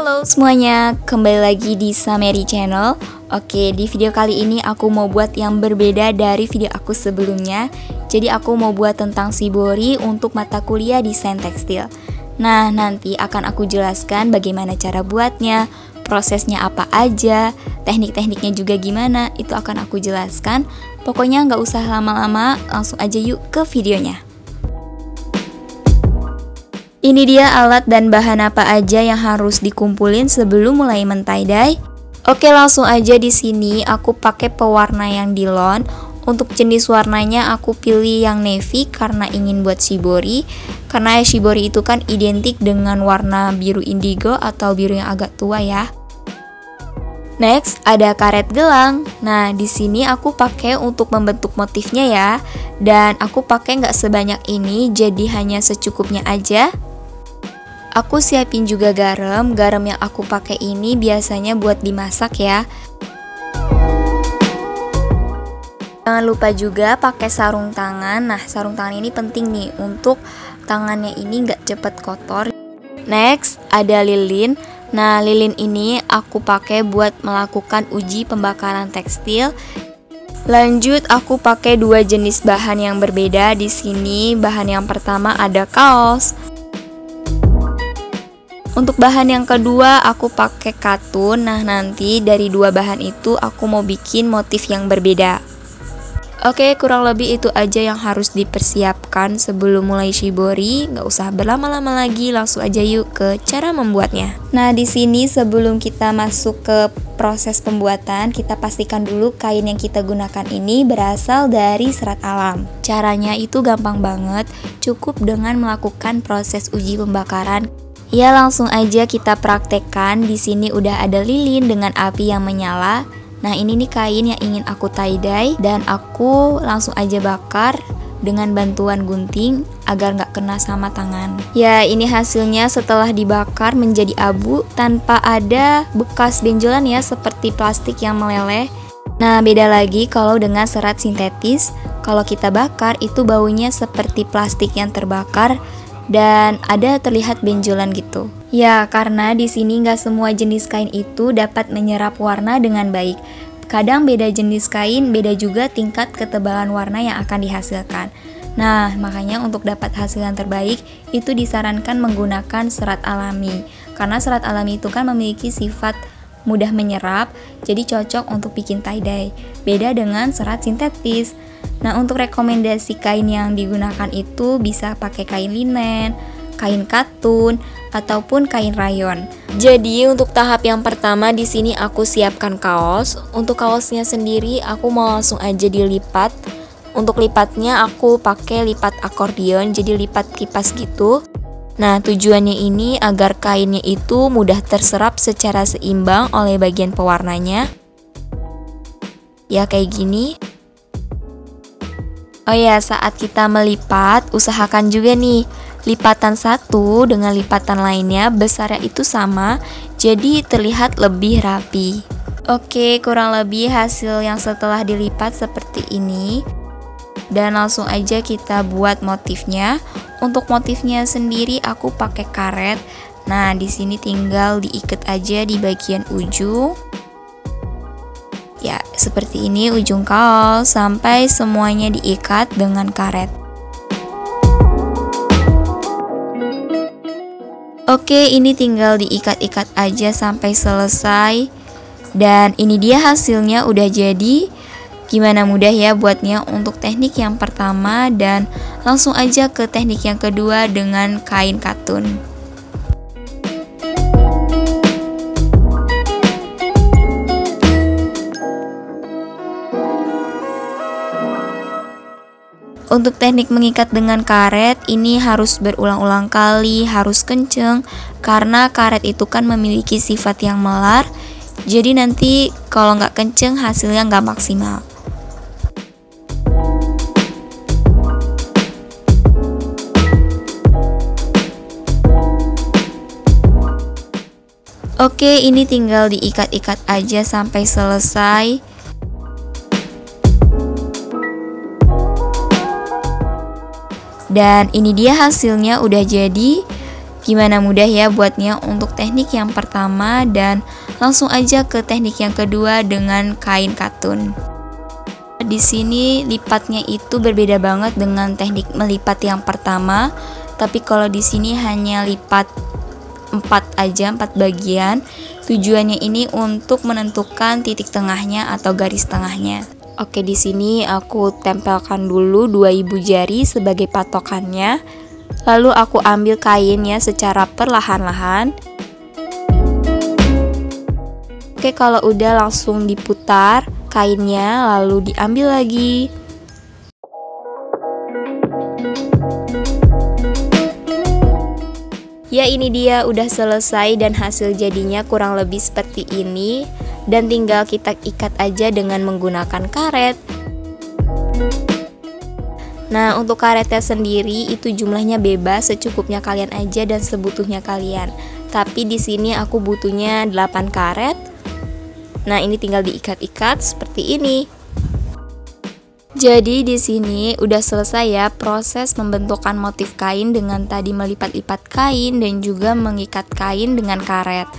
Halo semuanya, kembali lagi di Sameri Channel. Oke, di video kali ini aku mau buat yang berbeda dari video aku sebelumnya. Jadi aku mau buat tentang shibori untuk mata kuliah desain tekstil. Nah, nanti akan aku jelaskan bagaimana cara buatnya, prosesnya apa aja, teknik-tekniknya juga gimana, itu akan aku jelaskan. Pokoknya nggak usah lama-lama, langsung aja yuk ke videonya. Ini dia alat dan bahan apa aja yang harus dikumpulin sebelum mulai men-tie-dye. Oke, langsung aja di sini aku pakai pewarna yang Dillon. Untuk jenis warnanya aku pilih yang navy karena ingin buat shibori. Karena shibori itu kan identik dengan warna biru indigo atau biru yang agak tua ya. Next, ada karet gelang. Nah, di sini aku pakai untuk membentuk motifnya ya. Dan aku pakai nggak sebanyak ini, jadi hanya secukupnya aja. Aku siapin juga garam. Garam yang aku pakai ini biasanya buat dimasak ya. Jangan lupa juga pakai sarung tangan. Nah, sarung tangan ini penting nih untuk tangannya ini nggak cepet kotor. Next, ada lilin. Nah, lilin ini aku pakai buat melakukan uji pembakaran tekstil. Lanjut, aku pakai dua jenis bahan yang berbeda di sini. Bahan yang pertama ada kaos. Untuk bahan yang kedua aku pakai katun. Nah, nanti dari dua bahan itu aku mau bikin motif yang berbeda. Oke, kurang lebih itu aja yang harus dipersiapkan sebelum mulai shibori. Nggak usah berlama-lama lagi, langsung aja yuk ke cara membuatnya. Nah, di sini sebelum kita masuk ke proses pembuatan, kita pastikan dulu kain yang kita gunakan ini berasal dari serat alam. Caranya itu gampang banget, cukup dengan melakukan proses uji pembakaran. Ya, langsung aja kita praktekkan. Di sini udah ada lilin dengan api yang menyala. Nah, ini nih kain yang ingin aku tie-dye dan aku langsung aja bakar dengan bantuan gunting agar nggak kena sama tangan. Ya, ini hasilnya setelah dibakar menjadi abu tanpa ada bekas benjolan ya, seperti plastik yang meleleh. Nah, beda lagi kalau dengan serat sintetis. Kalau kita bakar itu baunya seperti plastik yang terbakar dan ada terlihat benjolan gitu. Ya, karena di sini nggak semua jenis kain itu dapat menyerap warna dengan baik. Kadang beda jenis kain, beda juga tingkat ketebalan warna yang akan dihasilkan. Nah, makanya untuk dapat hasil yang terbaik, itu disarankan menggunakan serat alami. Karena serat alami itu kan memiliki sifat mudah menyerap, jadi cocok untuk bikin tie-dye. Beda dengan serat sintetis. Nah, untuk rekomendasi kain yang digunakan itu bisa pakai kain linen, kain katun, ataupun kain rayon. Jadi untuk tahap yang pertama di sini aku siapkan kaos. Untuk kaosnya sendiri aku mau langsung aja dilipat. Untuk lipatnya aku pakai lipat akordion, jadi lipat kipas gitu. Nah, tujuannya ini agar kainnya itu mudah terserap secara seimbang oleh bagian pewarnanya. Ya, kayak gini. Oh ya, saat kita melipat, usahakan juga nih lipatan satu dengan lipatan lainnya besarnya itu sama, jadi terlihat lebih rapi. Oke, kurang lebih hasil yang setelah dilipat seperti ini. Dan langsung aja kita buat motifnya. Untuk motifnya sendiri aku pakai karet. Nah, di sini tinggal diikat aja di bagian ujung. Ya, seperti ini ujung kaos sampai semuanya diikat dengan karet. Oke, ini tinggal diikat-ikat aja sampai selesai. Dan ini dia hasilnya udah jadi. Gimana mudah ya buatnya untuk teknik yang pertama, dan langsung aja ke teknik yang kedua dengan kain katun. Untuk teknik mengikat dengan karet ini harus berulang-ulang kali, harus kenceng, karena karet itu kan memiliki sifat yang melar. Jadi nanti kalau nggak kenceng hasilnya nggak maksimal. Oke, ini tinggal diikat-ikat aja sampai selesai. Dan ini dia hasilnya udah jadi. Gimana, mudah ya buatnya untuk teknik yang pertama, dan langsung aja ke teknik yang kedua dengan kain katun. Di sini lipatnya itu berbeda banget dengan teknik melipat yang pertama, tapi kalau di sini hanya lipat 4 bagian. Tujuannya ini untuk menentukan titik tengahnya atau garis tengahnya. Oke, di sini aku tempelkan dulu 2 ibu jari sebagai patokannya. Lalu aku ambil kainnya secara perlahan-lahan. Oke, kalau udah langsung diputar kainnya, lalu diambil lagi. Ya, ini dia udah selesai dan hasil jadinya kurang lebih seperti ini. Dan tinggal kita ikat aja dengan menggunakan karet. Nah, untuk karetnya sendiri itu jumlahnya bebas, secukupnya kalian aja dan sebutuhnya kalian. Tapi di sini aku butuhnya 8 karet. Nah, ini tinggal diikat-ikat seperti ini. Jadi di sini udah selesai ya proses pembentukan motif kain dengan tadi melipat-lipat kain dan juga mengikat kain dengan karet.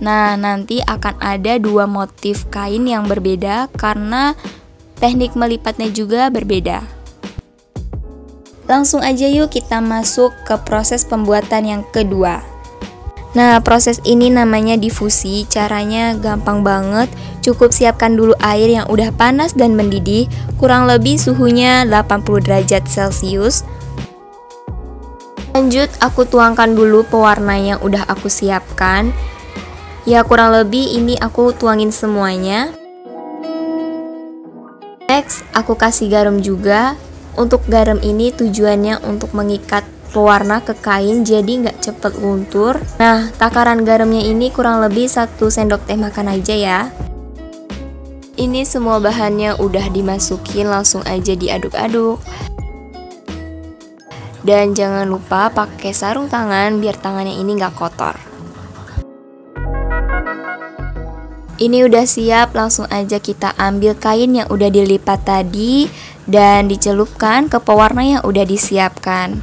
Nah, nanti akan ada 2 motif kain yang berbeda karena teknik melipatnya juga berbeda. Langsung aja yuk kita masuk ke proses pembuatan yang kedua. Nah, proses ini namanya difusi. Caranya gampang banget. Cukup siapkan dulu air yang udah panas dan mendidih, kurang lebih suhunya 80 derajat Celcius. Lanjut, aku tuangkan dulu pewarna yang udah aku siapkan. Ya, kurang lebih ini aku tuangin semuanya. Next, aku kasih garam juga. Untuk garam ini tujuannya untuk mengikat pewarna ke kain jadi nggak cepet luntur. Nah, takaran garamnya ini kurang lebih 1 sendok teh makan aja ya. Ini semua bahannya udah dimasukin, langsung aja diaduk-aduk. Dan jangan lupa pakai sarung tangan biar tangannya ini nggak kotor. Ini udah siap, langsung aja kita ambil kain yang udah dilipat tadi dan dicelupkan ke pewarna yang udah disiapkan.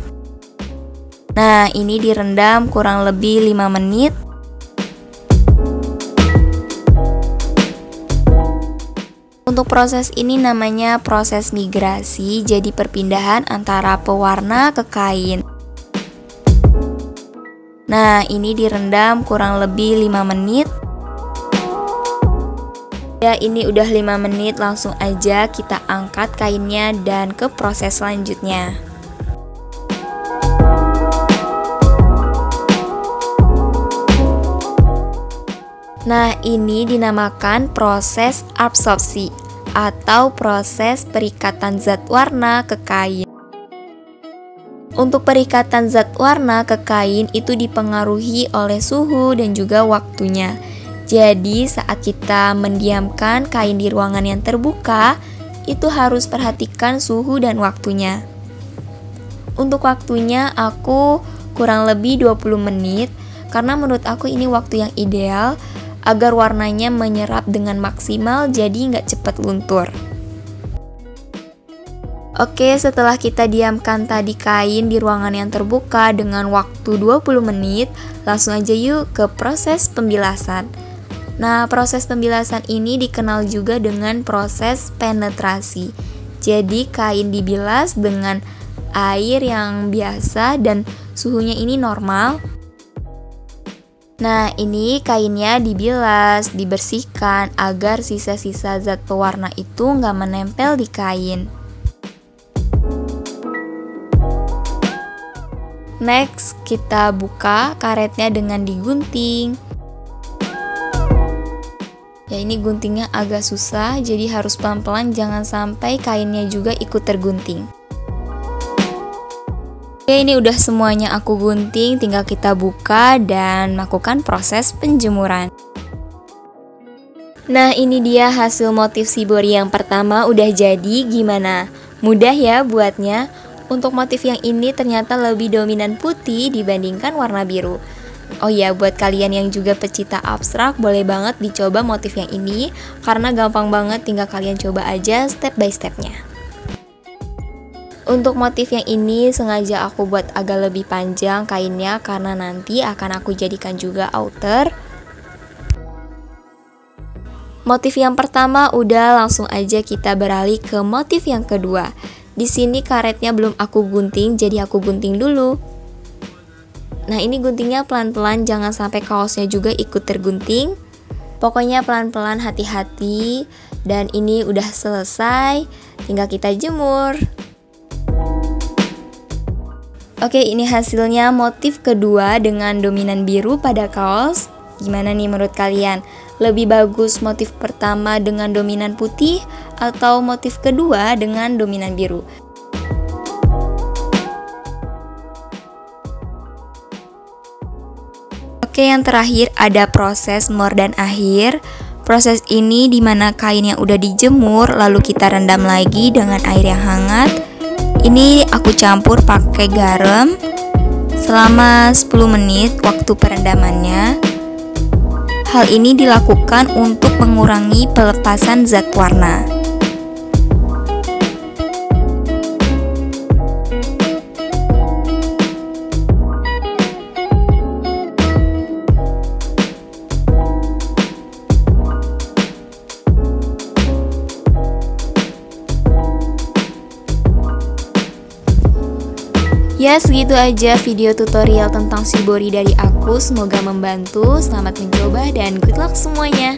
Nah, ini direndam kurang lebih 5 menit. Untuk proses ini namanya proses migrasi, jadi perpindahan antara pewarna ke kain. Nah, ini direndam kurang lebih 5 menit. Ya, ini udah 5 menit, langsung aja kita angkat kainnya dan ke proses selanjutnya. Nah, ini dinamakan proses absorpsi atau proses perikatan zat warna ke kain. Untuk perikatan zat warna ke kain itu dipengaruhi oleh suhu dan juga waktunya. Jadi saat kita mendiamkan kain di ruangan yang terbuka, itu harus perhatikan suhu dan waktunya. Untuk waktunya aku kurang lebih 20 menit, karena menurut aku ini waktu yang ideal agar warnanya menyerap dengan maksimal jadi nggak cepat luntur. Oke, setelah kita diamkan tadi kain di ruangan yang terbuka dengan waktu 20 menit, langsung aja yuk ke proses pembilasan. Nah, proses pembilasan ini dikenal juga dengan proses penetrasi. Jadi, kain dibilas dengan air yang biasa dan suhunya ini normal. Nah, ini kainnya dibilas, dibersihkan agar sisa-sisa zat pewarna itu nggak menempel di kain. Next, kita buka karetnya dengan digunting. Ya, ini guntingnya agak susah, jadi harus pelan-pelan, jangan sampai kainnya juga ikut tergunting. Oke, ini udah semuanya aku gunting, tinggal kita buka dan lakukan proses penjemuran. Nah, ini dia hasil motif shibori yang pertama udah jadi. Gimana? Mudah ya buatnya? Untuk motif yang ini ternyata lebih dominan putih dibandingkan warna biru. Oh ya, buat kalian yang juga pecinta abstrak, boleh banget dicoba motif yang ini, karena gampang banget, tinggal kalian coba aja step by stepnya. Untuk motif yang ini sengaja aku buat agak lebih panjang kainnya karena nanti akan aku jadikan juga outer. Motif yang pertama udah, langsung aja kita beralih ke motif yang kedua. Di sini karetnya belum aku gunting, jadi aku gunting dulu. Nah, ini guntingnya pelan-pelan, jangan sampai kaosnya juga ikut tergunting. Pokoknya pelan-pelan, hati-hati. Dan ini udah selesai, tinggal kita jemur. Oke, ini hasilnya motif kedua dengan dominan biru pada kaos. Gimana nih menurut kalian? Lebih bagus motif pertama dengan dominan putih atau motif kedua dengan dominan biru? Oke, yang terakhir ada proses mor dan akhir. Proses ini dimana kain yang udah dijemur lalu kita rendam lagi dengan air yang hangat. Ini aku campur pakai garam selama 10 menit waktu perendamannya. Hal ini dilakukan untuk mengurangi pelepasan zat warna. Ya, segitu aja video tutorial tentang shibori dari aku. Semoga membantu. Selamat mencoba dan good luck semuanya.